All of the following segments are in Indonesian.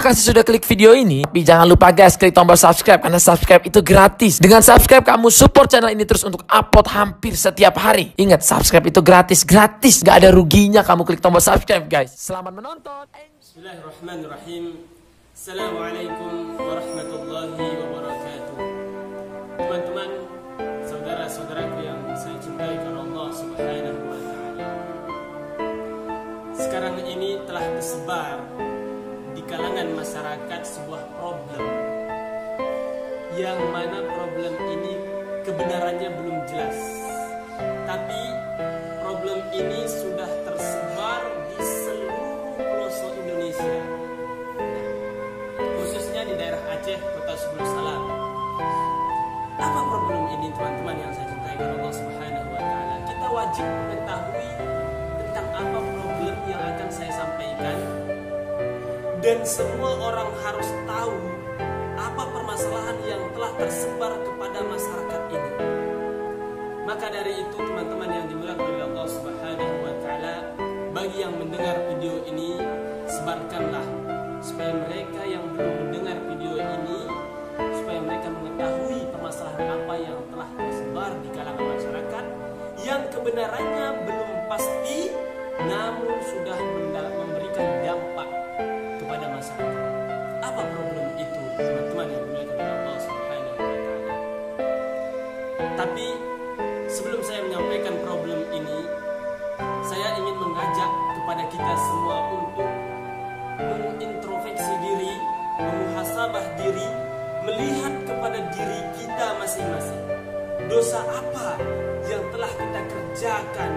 kasih sudah klik video ini. Tapi jangan lupa guys, klik tombol subscribe karena subscribe itu gratis. Dengan subscribe kamu support channel ini terus untuk upload hampir setiap hari. Ingat, subscribe itu gratis, gak ada ruginya kamu klik tombol subscribe guys. Selamat menonton. Bismillahirrahmanirrahim. Assalamualaikum warahmatullahi wabarakatuh. Teman-teman, saudara-saudaraku yang saya cintai karena Allah Subhanahu wa Ta'ala, sekarang ini telah tersebar di kalangan masyarakat sebuah problem, yang mana problem ini kebenarannya belum jelas, tapi problem ini sudah tersebar di seluruh pelosok Indonesia, khususnya di daerah Aceh, Kota Subul Salam. Apa problem ini teman-teman yang saya cintai karena Allah Subhanahu wa Ta'ala? Kita wajib mengetahui tentang apa problem yang akan saya sampaikan, dan semua orang harus tahu apa permasalahan yang telah tersebar kepada masyarakat ini. Maka dari itu teman-teman yang dimuliakan oleh Allah Subhanahu wa Ta'ala, bagi yang mendengar video ini, sebarkanlah supaya mereka yang belum mendengar video ini, supaya mereka mengetahui permasalahan apa yang telah tersebar di kalangan masyarakat yang kebenarannya belum pasti, namun sudah memberikan dampak kepada masyarakat. Apa problem itu teman-teman yang dimuliakan oleh Allah Subhanahu wa Ta'ala? Tapi sebelum saya menyampaikan problem ini, saya ingin mengajak kepada kita semua untuk mengintrospeksi diri, memuhasabah diri, melihat kepada diri kita masing-masing. Dosa apa yang telah kita kerjakan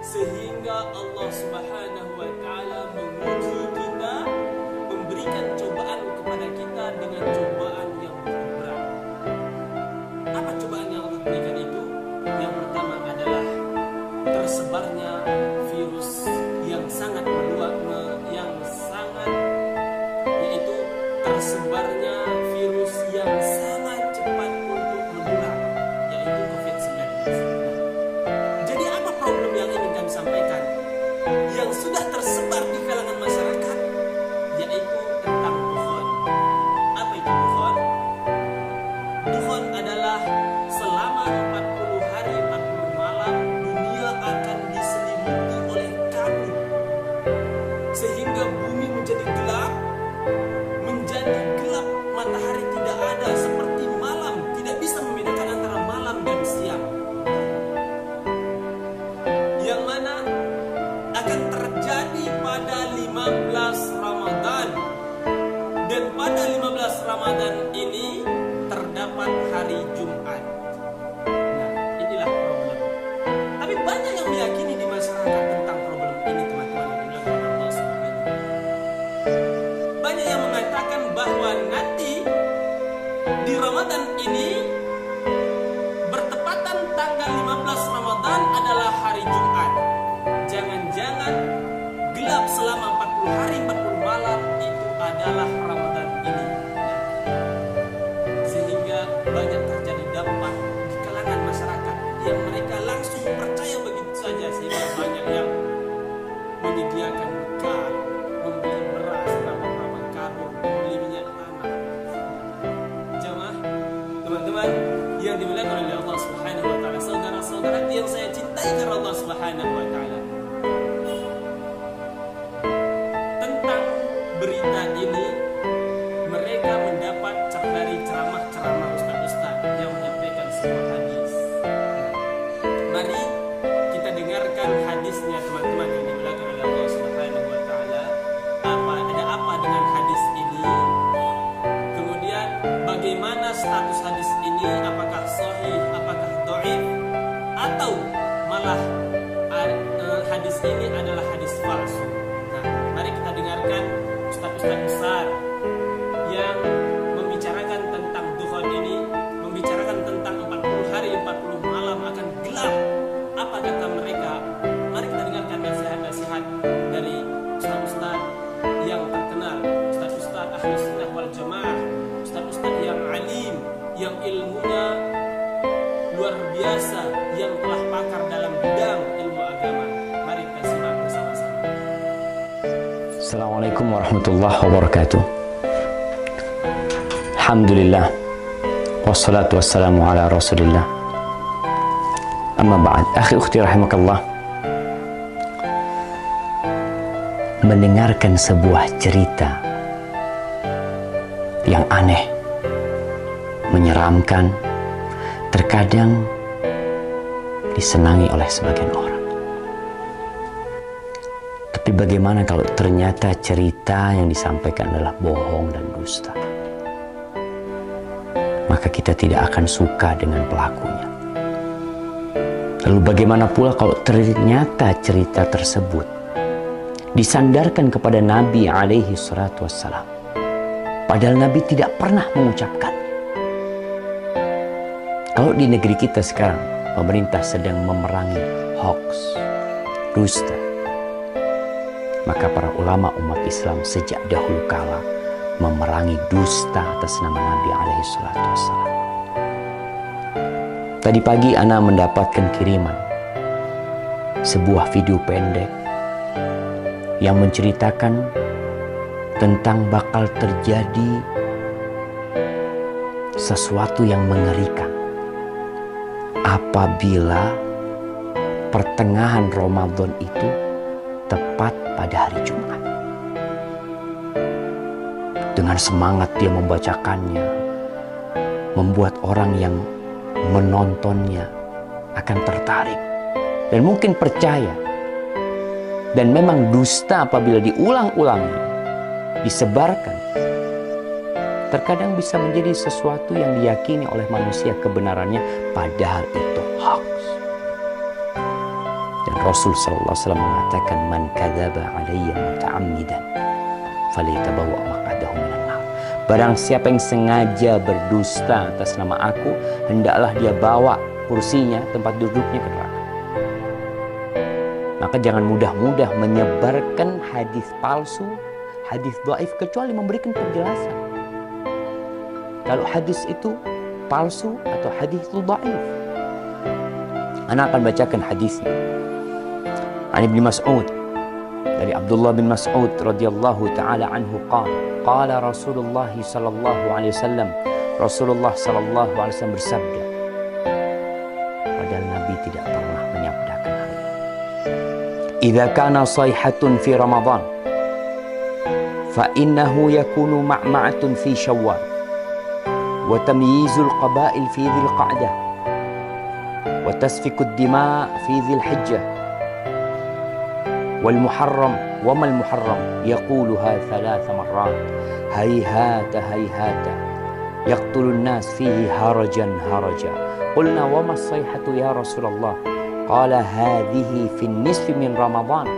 sehingga Allah Subhanahu wa Ta'ala menguji kita, memberikan cobaan kepada kita dengan cobaan yang berat. Apa cobaan yang Allah berikan itu? Yang pertama adalah tersebarnya virus yang sangat meluas, yaitu tersebarnya virus yang sangat cepat untuk menular, yaitu COVID-19. Jadi apa problem yang ingin kami sampaikan yang sudah tersebar di kalangan masyarakat, yaitu tentang dukhon. Apa itu dukhon? Dukhon adalah selama 40 hari 40 malam dunia akan diselimuti oleh kabut, sehingga bumi menjadi gelap, matahari tidak ada, seperti malam, tidak bisa membedakan antara malam dan siang, yang mana akan terjadi pada 15 Ramadan, dan pada 15 Ramadan ini terdapat hari Jumat. Nah, inilah problem. Tapi banyak yang meyakini di masyarakat tentang problem ini, teman-teman yang dimuliakan Allah Subhanahu. Banyak yang mengatakan bahwa nanti di Ramadan ini bertepatan tanggal 15 Ramadan adalah hari Jumat. Jangan-jangan gelap selama 40 hari 40 malam itu adalah Ramadan ini. Sehingga banyak terjadi dampak di kalangan masyarakat yang mereka langsung percaya begitu saja, sehingga banyak yang menyediakan bekal, membeli beras, berapa karung, membeli minyak tanah. Jamaah, teman-teman yang dimuliakan oleh Allah Subhanahu wa Ta'ala, saudara-saudara yang saya cintai karena Allah Subhanahu wa Ta'ala, tentang berita ini mereka mendapat dari ceramah-ceramah ustaz-ustaz yang menyampaikan sebuah hadis. Mari kita dengarkan hadisnya teman-teman yang dimuliakan oleh Allah Subhanahu wa Ta'ala. Ada apa dengan hadis ini? Kemudian bagaimana status hadis ini? Apakah sahih, apakah dhaif, atau malah hadis ini adalah hadis palsu? Nah, mari kita dengarkan ustaz-ustaz besar yang membicarakan tentang dukhon ini, membicarakan tentang 40 hari 40 malam akan gelap. Apa kata mereka? Mari kita dengarkan nasihat-nasihat dari ustaz-ustaz yang terkenal, ustaz-ustaz Ahlus Sunnah wal Jamaah, ustaz-ustaz yang alim, yang ilmunya luar biasa, yang telah pakar dalam bidang ilmu agama. Mari kita simak bersama-sama. Assalamualaikum warahmatullahi wabarakatuh. Alhamdulillah, wassalatu wassalamu ala rasulillah. Amma ba'd, akhi ukhti rahimakallah. Mendengarkan sebuah cerita yang aneh, menyeramkan, terkadang disenangi oleh sebagian orang. Tapi bagaimana kalau ternyata cerita yang disampaikan adalah bohong dan dusta? Maka kita tidak akan suka dengan pelakunya. Lalu bagaimana pula kalau ternyata cerita tersebut disandarkan kepada Nabi alaihi salatu wassalam, padahal Nabi tidak pernah mengucapkan. Kalau di negeri kita sekarang pemerintah sedang memerangi hoax, dusta, maka para ulama umat Islam sejak dahulu kala memerangi dusta atas nama Nabi alaihi salatu wassalam. Tadi pagi ana mendapatkan kiriman sebuah video pendek yang menceritakan tentang bakal terjadi sesuatu yang mengerikan apabila pertengahan Ramadan itu tepat pada hari Jumat. Dengan semangat dia membacakannya, membuat orang yang menontonnya akan tertarik dan mungkin percaya. Dan memang dusta apabila diulang-ulangi, disebarkan, terkadang bisa menjadi sesuatu yang diyakini oleh manusia kebenarannya, padahal itu hoax. Dan Rasul sallallahu alaihi wasallam mengatakan, "Man kadzaba 'alayya muta'ammidan falyatabawwa maq'adahu minan nar." Barang siapa yang sengaja berdusta atas nama aku, hendaklah dia bawa kursinya, tempat duduknya ke neraka. Maka jangan mudah-mudah menyebarkan hadis palsu, hadis dhaif, kecuali memberikan penjelasan. Kalau hadis itu palsu atau hadis itu dhaif. Ana akan bacakan hadisnya. An Ibnu Mas'ud, dari Abdullah bin Mas'ud radhiyallahu taala anhu qala Rasulullah sallallahu alaihi wasallam, Rasulullah sallallahu alaihi wasallam bersabda, padahal Nabi tidak pernah menyabdakan hal ini. Idza kana sayhatun fi Ramadan fa innahu yakunu ma'ma'atun fi Syawal wa tamyizul qabail fi Dzil Qa'dah wa tasfikud dima' fi Dzil Hijjah wal Muharram wa mal Muharram yaquluha 3 marrat hayhata hayhata yaqtulun nas fihi harajan haraja. Qulna wa ma as-sayhatu ya Rasulullah? Qala hadhihi fi an-nisfi min Ramadan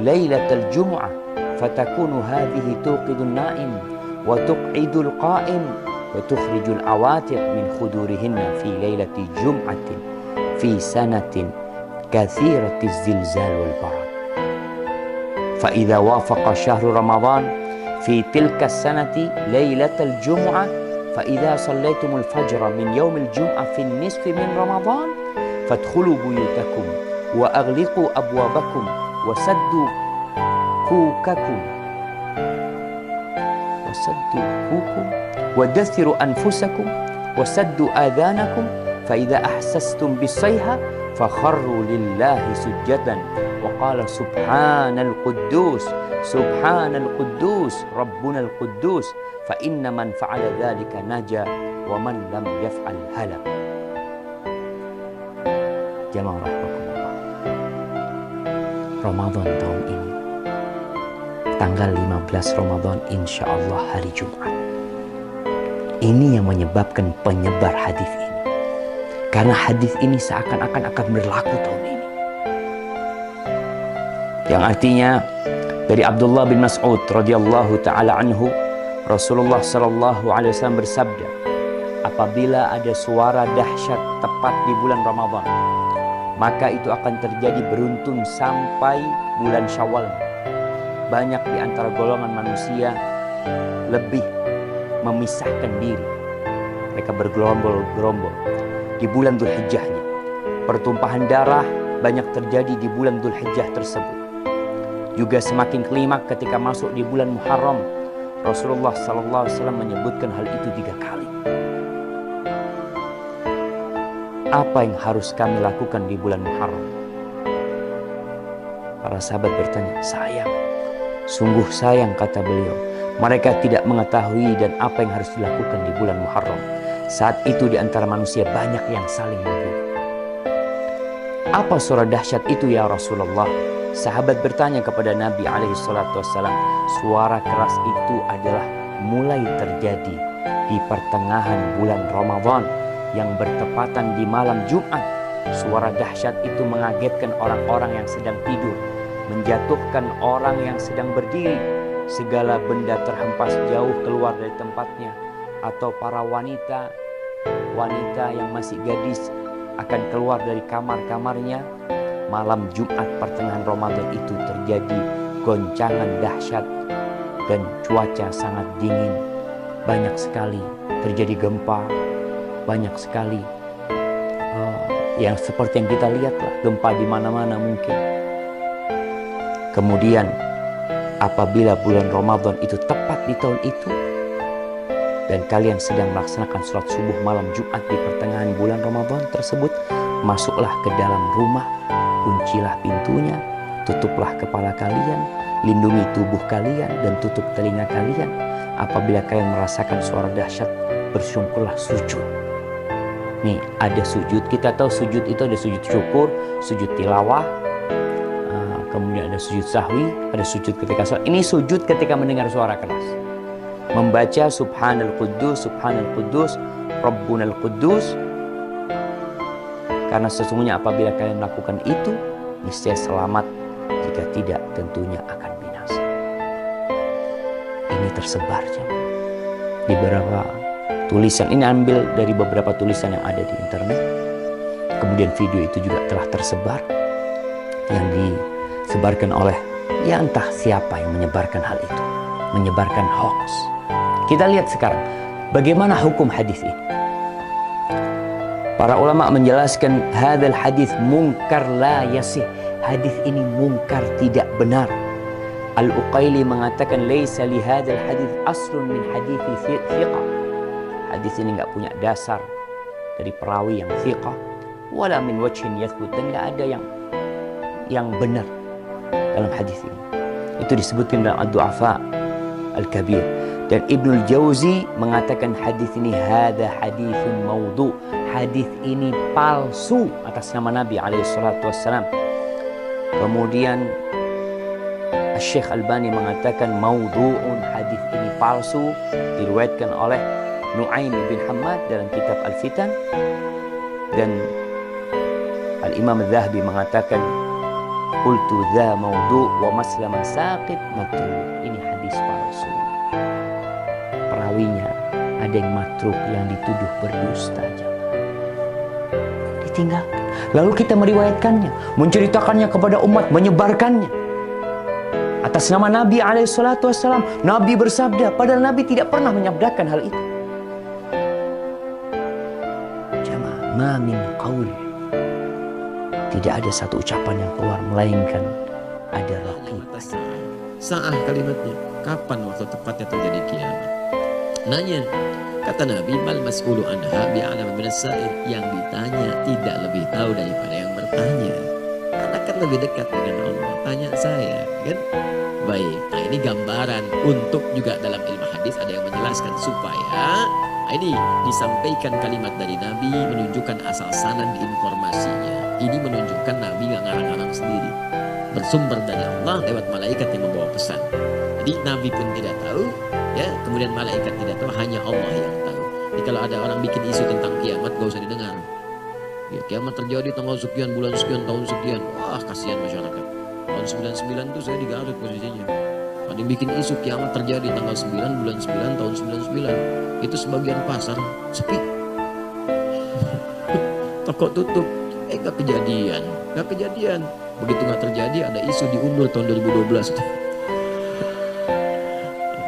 lailatal jum'ah fatakunu hadhihi tuqidun na'im wa tuq'idul qa'im wa tukhrijul awatiq min khudurihinna fi lailati jum'atin fi sanatin kathiratiz zilzal wal barad. Fa idza wafaqa syahru Ramadan fi tilka as-sanati lailatal jum'ah fa idza sallaytumul fajra min yaumil jum'ah fi an-nisfi min Ramadan fadkhulu buyutakum wa aghliqu abwabakum wa saddu kukakum wa dathiru anfusakum wa saddu adhanakum fa idza ahsastum bis-sayha fakharru lillahi sujjadan wa qala subhanal quddus rabbunal quddus fa inna man fa'ala dhalika naja wa man lam yaf'al halak. Jamaah rahimakumullah, Ramadan tahun ini tanggal 15 Ramadan insya Allah hari Jumat. Ini yang menyebabkan penyebar hadis ini, karena hadis ini seakan-akan akan berlaku tahun ini. Yang artinya dari Abdullah bin Mas'ud radhiyallahu taala anhu, Rasulullah sallallahu alaihi wasallam bersabda, apabila ada suara dahsyat tepat di bulan Ramadan, maka itu akan terjadi beruntun sampai bulan Syawal. Banyak di antara golongan manusia lebih memisahkan diri. Mereka bergerombol-gerombol di bulan Dzul Hijjahnya. Pertumpahan darah banyak terjadi di bulan Dzul Hijjah tersebut. Juga semakin klimak ketika masuk di bulan Muharram. Rasulullah SAW menyebutkan hal itu 3 kali. Apa yang harus kami lakukan di bulan Muharram? Para sahabat bertanya, sayang, sungguh sayang, kata beliau. Mereka tidak mengetahui dan apa yang harus dilakukan di bulan Muharram. Saat itu di antara manusia banyak yang saling membunuh. Apa suara dahsyat itu ya Rasulullah? Sahabat bertanya kepada Nabi SAW. Suara keras itu adalah mulai terjadi di pertengahan bulan Ramadan yang bertepatan di malam Jumat. Suara dahsyat itu mengagetkan orang-orang yang sedang tidur, menjatuhkan orang yang sedang berdiri. Segala benda terhempas jauh keluar dari tempatnya, atau para wanita yang masih gadis akan keluar dari kamar-kamarnya. Malam Jumat pertengahan Ramadan itu terjadi goncangan dahsyat dan cuaca sangat dingin. Banyak sekali terjadi gempa, banyak sekali yang seperti yang kita lihat lah, gempa di mana-mana mungkin. Kemudian apabila bulan Ramadan itu tepat di tahun itu dan kalian sedang melaksanakan sholat subuh malam Jumat di pertengahan bulan Ramadan tersebut, masuklah ke dalam rumah, kuncilah pintunya, tutuplah kepala kalian, lindungi tubuh kalian dan tutup telinga kalian. Apabila kalian merasakan suara dahsyat, bersyukurlah, sujud. Nih, ada sujud. Kita tahu sujud itu ada sujud syukur, sujud tilawah, kemudian ada sujud sahwi, ada sujud ketika sholat. Ini sujud ketika mendengar suara keras. Membaca Subhanal Quddus, Subhanal Quddus, Rabbunal Quddus. Karena sesungguhnya apabila kalian melakukan itu, niscaya selamat. Jika tidak, tentunya akan binasa. Ini tersebar di beberapa tulisan. Ini ambil dari beberapa tulisan yang ada di internet. Kemudian video itu juga telah tersebar, yang disebarkan oleh ya entah siapa yang menyebarkan hal itu, menyebarkan hoax. Kita lihat sekarang bagaimana hukum hadis ini. Para ulama menjelaskan hadzal hadis munkar la yasih. Hadis ini munkar, tidak benar. Al-Uqaili mengatakan laisa li hadzal hadis aslun min hadithi thiqah. Hadis ini enggak punya dasar dari perawi yang thiqah, wala min wajhin yathbut, dan enggak ada yang benar dalam hadis ini. Itu disebutkan dalam Ad-Du'afa Al-Kabir. Dan Ibnul Jauzi mengatakan hadis ini hadza haditsun maudhu. Hadis ini palsu atas nama Nabi SAW. Kemudian Syekh Albani mengatakan maudhu'un, hadis ini palsu, diriwayatkan oleh Nu'aim bin Hammad dalam kitab Al-Fitan. Dan Al-Imam Al-Zahabi mengatakan qultu dza maudhu' wa maslama saqit matruk. Ini hadis palsu. Perawinya ada yang matruk, yang dituduh berdusta. Ditinggalkan. Lalu kita meriwayatkannya, menceritakannya kepada umat, menyebarkannya atas nama Nabi SAW. Nabi bersabda, padahal Nabi tidak pernah menyabdakan hal itu. Jamaah, ma min qaul, tidak ada satu ucapan yang keluar melainkan ada raqib. Sa'ah kalimatnya, kapan waktu tepatnya terjadi kiamat? Nanya, kata Nabi, mal mas'ulu anha bi'alam minas sa'il, yang ditanya tidak lebih tahu daripada yang bertanya. Karena kan lebih dekat dengan Allah. Tanya saya, kan? Baik, nah ini gambaran untuk juga dalam ilmu hadis ada yang menjelaskan supaya ini disampaikan kalimat dari Nabi menunjukkan asal sanad informasinya. Ini menunjukkan Nabi nggak ngarang-ngarang sendiri, bersumber dari Allah lewat malaikat yang membawa pesan. Jadi Nabi pun tidak tahu, ya, kemudian malaikat tidak tahu, hanya Allah yang tahu. Jadi kalau ada orang bikin isu tentang kiamat, gak usah didengar. Ya, kiamat terjadi tanggal sekian, bulan sekian, tahun sekian. Wah, kasihan masyarakat. Tahun 99 itu saya di Garut posisinya. Ada yang bikin isu kiamat terjadi tanggal 9, bulan 9, tahun 99. Itu sebagian pasar sepi. Toko tutup. Gak kejadian. Gak kejadian. Begitu gak terjadi, ada isu diundur tahun 2012.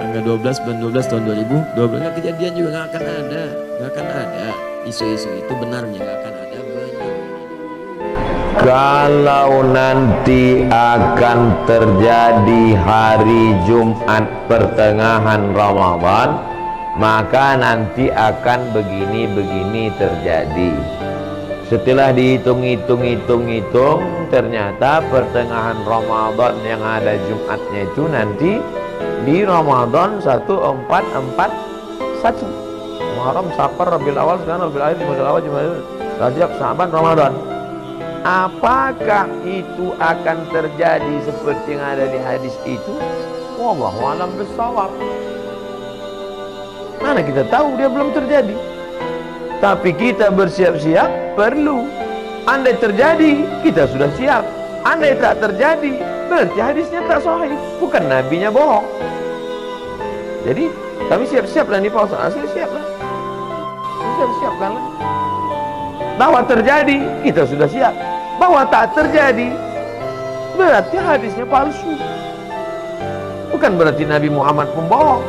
Tanggal 12 bulan 12 tahun 2012. Gak kejadian juga, gak akan ada. Gak akan ada. Isu-isu itu benarnya gak akan ada. Benar. Kalau nanti akan terjadi hari Jumat pertengahan Ramadan, maka nanti akan begini-begini terjadi. Setelah dihitung-hitung, ternyata pertengahan Ramadan yang ada Jumatnya itu nanti di Ramadan 1441. Muharram, Safar, Rabiul Awal, sekarang Rabiul Akhir, Jumadil Awal, Jumadil, Rajab, Sa'ban, Ramadan. Apakah itu akan terjadi seperti yang ada di hadis itu? Wallahu a'lam bishawab. Mana kita tahu, dia belum terjadi. Tapi kita bersiap-siap perlu. Andai terjadi, kita sudah siap. Andai tak terjadi, berarti hadisnya tak sahih, bukan nabinya bohong. Jadi kami siap-siaplah nih Pak Ustaz. Asli siaplah. Siap-siapkanlah. Bahwa terjadi, kita sudah siap. Bahwa tak terjadi, berarti hadisnya palsu. Bukan berarti Nabi Muhammad pembohong.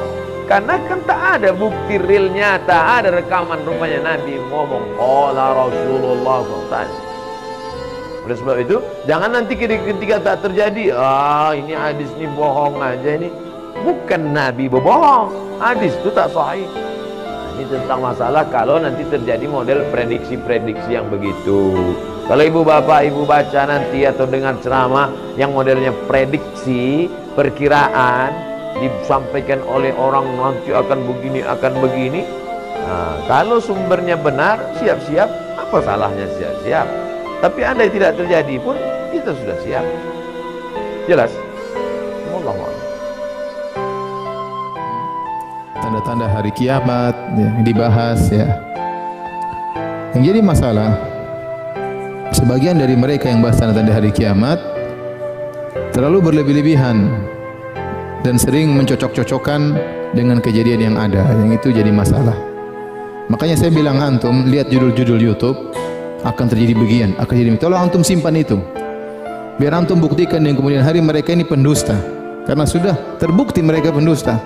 Karena kan tak ada bukti real nyata, ada rekaman rupanya Nabi ngomong qala Rasulullah SAW. Oleh sebab itu, jangan nanti ketika tak terjadi, ini hadis ini bohong aja ini. Bukan Nabi berbohong, hadis itu tak sahih. Ini tentang masalah kalau nanti terjadi model prediksi-prediksi yang begitu. Kalau ibu bapak ibu baca nanti atau dengar ceramah yang modelnya prediksi, perkiraan, disampaikan oleh orang nanti akan begini, akan begini. Nah, kalau sumbernya benar, siap-siap, apa salahnya siap-siap? Tapi andai tidak terjadi pun, kita sudah siap. Jelas? Wallahu a'lam. Tanda-tanda hari kiamat yang dibahas ya. Yang jadi masalah, sebagian dari mereka yang bahas tanda-tanda hari kiamat terlalu berlebih-lebihan dan sering mencocok-cocokkan dengan kejadian yang ada, yang itu jadi masalah. Makanya saya bilang antum lihat judul-judul YouTube, akan terjadi begini, akan jadi. Tolong antum simpan itu, biar antum buktikan yang kemudian hari mereka ini pendusta, karena sudah terbukti mereka pendusta.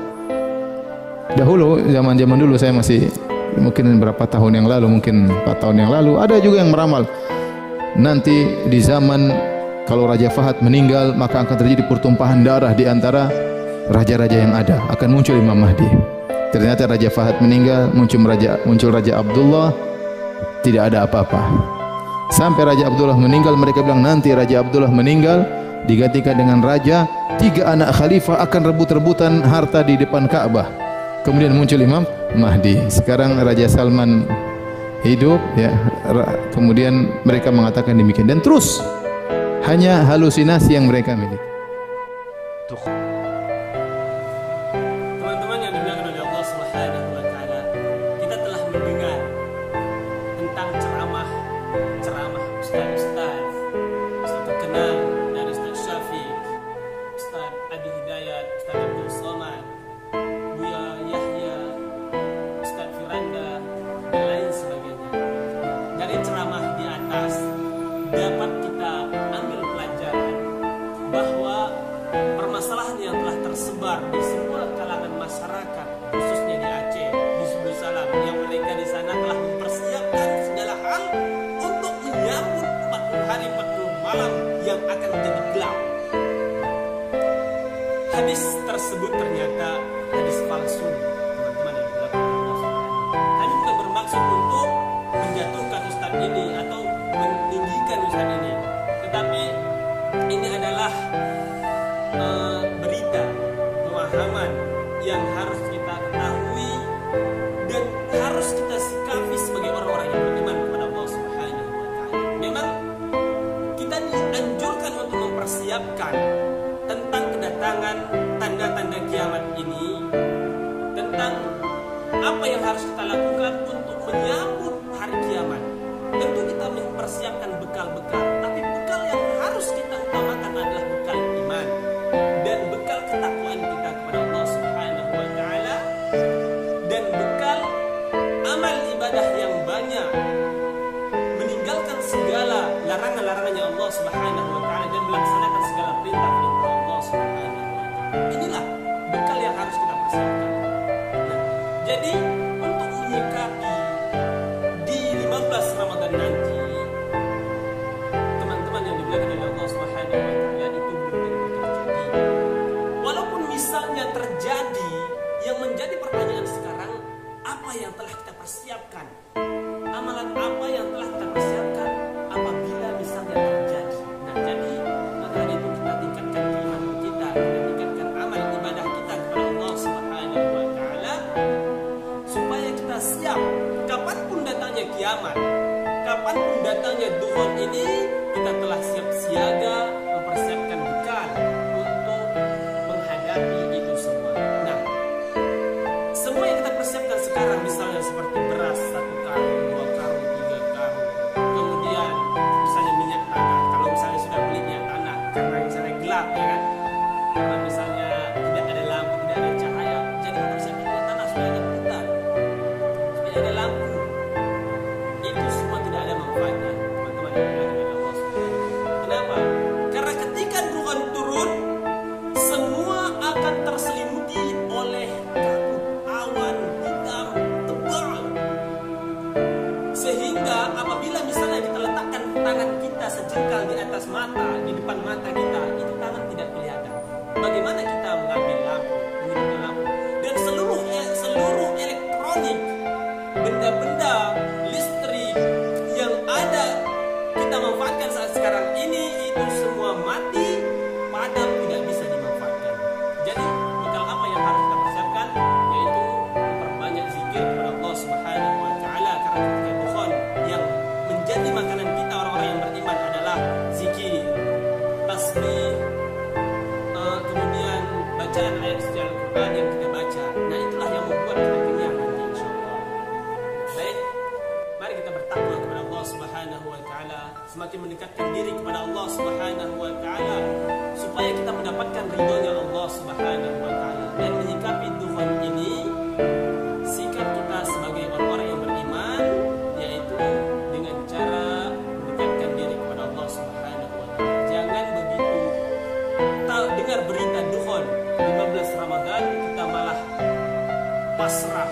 Dahulu, zaman-zaman dulu saya masih mungkin berapa tahun yang lalu, mungkin 4 tahun yang lalu, ada juga yang meramal nanti di zaman kalau Raja Fahad meninggal maka akan terjadi pertumpahan darah di antara raja-raja yang ada, akan muncul Imam Mahdi. Ternyata Raja Fahad meninggal, muncul Raja Abdullah, tidak ada apa-apa. Sampai Raja Abdullah meninggal, mereka bilang nanti Raja Abdullah meninggal digantikan dengan raja, 3 anak khalifah akan rebut-rebutan harta di depan Ka'bah. Kemudian muncul Imam Mahdi. Sekarang Raja Salman hidup ya, kemudian mereka mengatakan demikian, dan terus hanya halusinasi yang mereka miliki. Teman-teman yang dimuliakan oleh Allah Subhanahu wa taala, kita telah mendengar tentang ceramah ustaz terkenal dari Ustaz Syafiq, Ustaz Adi Hidayat, Ustaz Abdul Somad, Buya Yahya, Ustaz Firanda dan lain sebagainya. Dari ceramah di atas dapat kita ambil pelajaran bahwa permasalahan yang telah tersebar di semua kalangan masyarakat, khususnya di Aceh, di Subul Salam, yang mereka di sana telah mempersiapkan segala hal untuk menyambut 40 hari 40 malam yang akan menjadi gelap. Hadis tersebut ternyata hadis palsu, teman-teman yang dilakukan Allah Subhanahu. Kami bukan bermaksud untuk menjatuhkan ustaz ini atau meninggikan ustaz ini, tetapi ini adalah berita, pemahaman yang harus kita ketahui dan harus kita sikapi sebagai orang-orang yang beriman kepada Allah Subhanahu wa taala. Memang kita dianjurkan untuk mempersiapkan tentang kedatangan tanda-tanda kiamat ini, tentang apa yang harus kita lakukan untuk menyambut hari kiamat. Tentu kita mempersiapkan bekal-bekal, tapi bekal yang harus kita utamakan adalah bekal iman dan bekal ketakwaan kita kepada Allah Subhanahu wa taala, dan bekal amal ibadah yang banyak, meninggalkan segala larangan-larangannya Allah Subhanahu wa taala dan melaksanakan segala perintah-perintah Allah Subhanahu wa taala. Inilah bekal yang harus kita persiapkan. Nah, jadi untuk menyikapi di 15 Ramadan nanti, yang telah kita persiapkan, amalan apa yang telah kita persiapkan apabila misalnya terjadi. Nah, jadi maka itu kita tingkatkan keimanan kita tingkatkan amal ibadah kita kepada Allah Subhanahu wa Ta'ala, supaya kita siap kapanpun datangnya kiamat, kapanpun datangnya dukhul ini, kita telah siap siaga mempersiapkan bekal untuk menghadapi itu semua. Nah, semua yang kita persiapkan sekarang misalnya seperti beras 1 karung, 2 karung, 3 karung, kemudian misalnya minyak tanah, kalau misalnya sudah beli minyak tanah karena misalnya gelap ya kan, karena misalnya tidak ada lampu, tidak ada cahaya, jadi kita persiapkan minyak tanah supaya ada hutan, supaya ada lampu. Itu semua tidak ada manfaatnya, teman-teman yang berada di Allah Subhanahu. Kenapa? Karena ketika Tuhan turun, semua akan terselimuti oleh kabut awan hitam tebal, sehingga apabila misalnya kita letakkan tangan kita sejengkal di atas mata, di depan mata kita, itu tangan tidak kelihatan. Bagaimana kita mengambil lampu, menggunakan lampu, dan seluruh elektronik, benda-benda listrik yang ada kita manfaatkan saat sekarang ini, itu semua mati, padam, tidak bisa dimanfaatkan. Jadi bekal apa yang harus kita persiapkan? Yaitu memperbanyak zikir kepada Allah Subhanahu wa Ta'ala, karena ketika dukhon yang menjadi makanan kita orang-orang yang beriman adalah zikir, tasbih, kemudian bacaan ayat suci Al-Quran yang kita baca. Nah, itulah yang membuat kita kenyang nanti insyaallah. Baik, mari kita bertakwa kepada Allah Subhanahu wa Ta'ala, semakin mendekatkan diri kepada Allah Subhanahu wa Ta'ala, supaya kita mendapatkan ridhonya Allah Subhanahu wa Ta'ala. Dan menyikapi dukhon ini, sikap kita sebagai orang-orang yang beriman, yaitu dengan cara mendekatkan diri kepada Allah Subhanahu wa Ta'ala. Jangan begitu dengar berita dukhon 15 Ramadan kita malah pasrah,